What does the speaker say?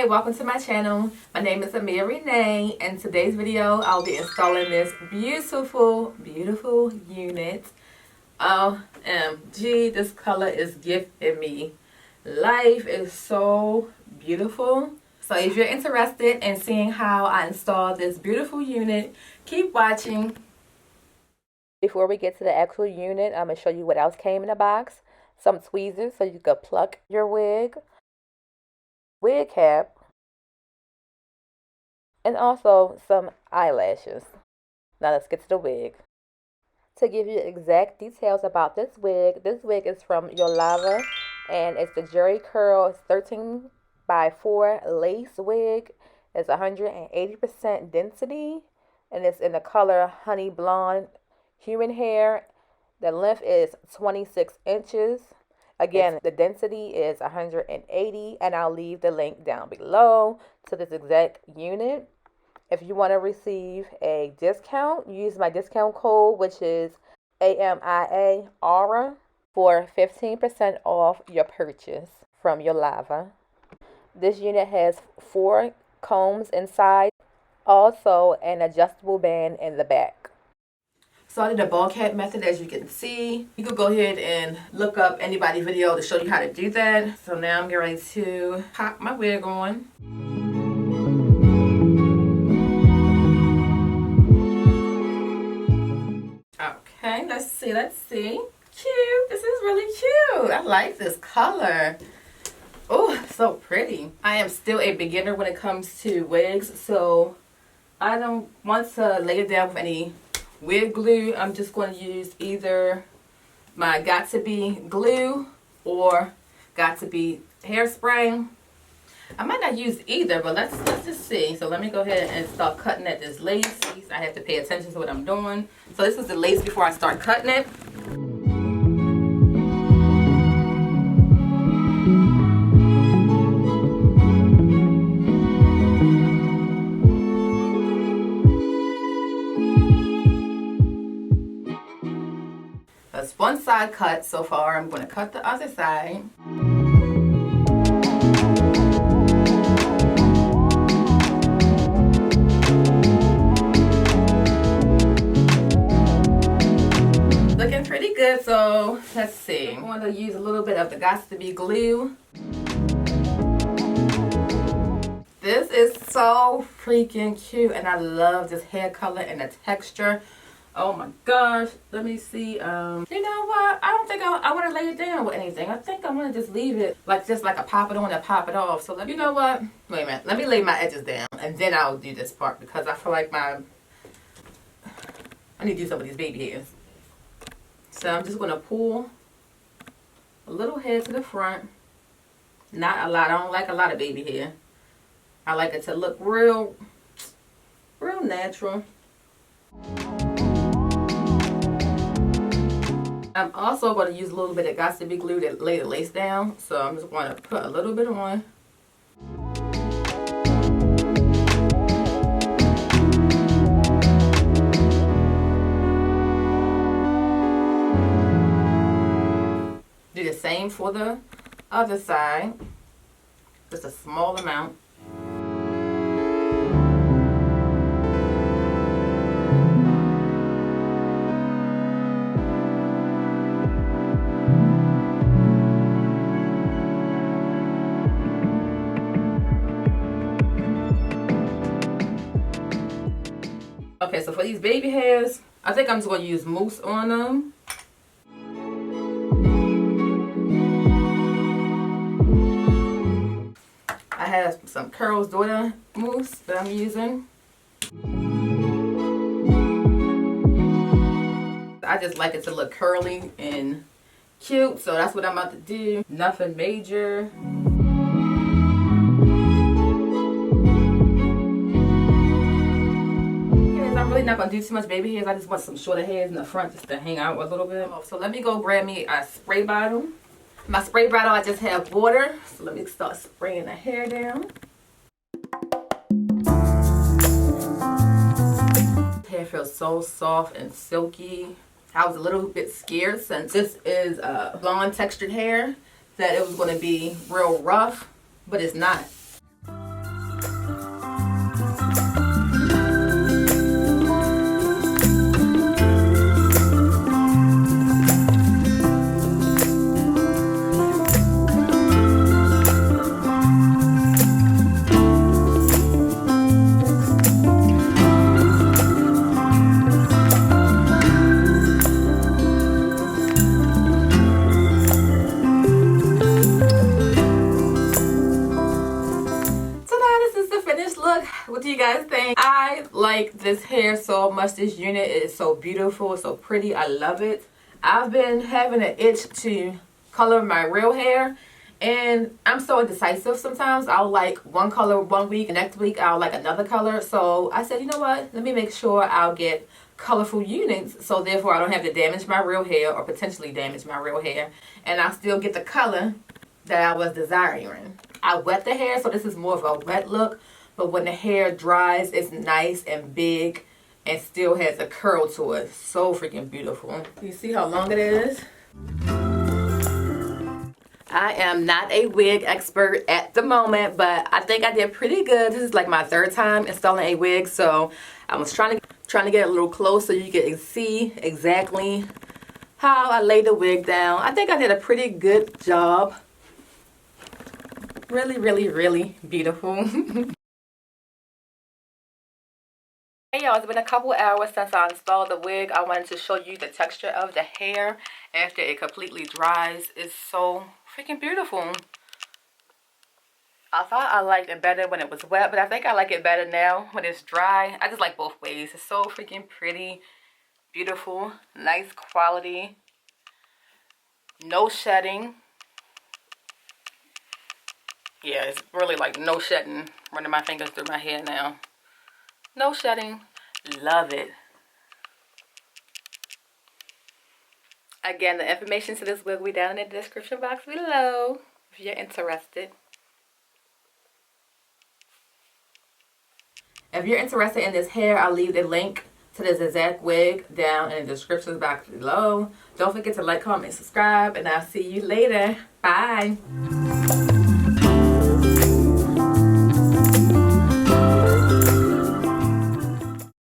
welcome to my channel. My name is Amia Renee, and today's video I'll be installing this beautiful unit. OMG, this color is gifting me life. Is so beautiful. So if you're interested in seeing how I install this beautiful unit, keep watching. Before we get to the actual unit, I'm going to show you what else came in the box. Some tweezers so you can pluck your wig cap, and also some eyelashes. Now let's get to the wig. To give you exact details about this wig is from Yolova, and it's the Jerry Curl 13x4 lace wig. It's 180% density, and it's in the color honey blonde human hair. The length is 26 inches. Again, the density is 180, and I'll leave the link down below to this exact unit. If you want to receive a discount, use my discount code, which is AMIAR, for 15% off your purchase from Yolova. This unit has 4 combs inside, also an adjustable band in the back. So I did a ball cap method, as you can see. You could go ahead and look up anybody's video to show you how to do that. So now I'm getting ready to pop my wig on. Okay, let's see. Cute. This is really cute. I like this color. Oh, so pretty. I am still a beginner when it comes to wigs, so I don't want to lay it down with any wig glue. I'm just going to use either my Got To Be glue or Got To Be hairspray. I might not use either, but let's just see. So let me go ahead and start cutting at this lace. I have to pay attention to what I'm doing. So this is the lace before I start cutting it. That's one side cut so far. I'm going to cut the other side. Looking pretty good, so let's see. I'm going to use a little bit of the Got To Be glue. This is so freaking cute, and I love this hair color and the texture. Oh my gosh, let me see. You know what? I don't think I want to lay it down with anything. I think I'm going to just leave it just like a pop it on and pop it off. So you know what? Wait a minute. Let me lay my edges down, and then I'll do this part, because I feel like I need to do some of these baby hairs. So I'm just going to pull a little hair to the front. Not a lot. I don't like a lot of baby hair. I like it to look real natural. I'm also going to use a little bit of Got To Be glue to lay the lace down. So I'm just going to put a little bit on. Do the same for the other side. Just a small amount. Okay, so for these baby hairs, I think I'm just going to use mousse on them. I have some Curl's Daughter mousse that I'm using. I just like it to look curly and cute, so that's what I'm about to do. Nothing major. I'm really not going to do too much baby hairs. I just want some shorter hairs in the front just to hang out a little bit. So let me go grab me a spray bottle. My spray bottle, I just have water. So let me start spraying the hair down. Hair feels so soft and silky. I was a little bit scared, since this is blonde textured hair, that it was going to be real rough, but it's not. like this hair so much. This unit is so beautiful, so pretty. I love it. I've been having an itch to color my real hair, and I'm so indecisive sometimes. I'll like one color one week, and next week I'll like another color. So I said, you know what, let me make sure I'll get colorful units, so therefore I don't have to damage my real hair or potentially damage my real hair, and I still get the color that I was desiring. I wet the hair, so this is more of a wet look, but when the hair dries, it's nice and big and still has a curl to it. So freaking beautiful. You see how long it is? I am not a wig expert at the moment, but I think I did pretty good. This is like my third time installing a wig, so I was trying to get a little close so you can see exactly how I laid the wig down. I think I did a pretty good job. Really, really, really beautiful. Hey y'all, it's been a couple hours since I installed the wig. I wanted to show you the texture of the hair after it completely dries. It's so freaking beautiful. I thought I liked it better when it was wet, but I think I like it better now when it's dry. I just like both ways. It's so freaking pretty, beautiful, nice quality, no shedding. Yeah, it's really like no shedding. Running my fingers through my hair now. No shedding. Love it. Again, the information to this wig will be down in the description box below if you're interested. If you're interested in this hair, I'll leave the link to this exact wig down in the description box below. Don't forget to like, comment, subscribe, and I'll see you later. Bye.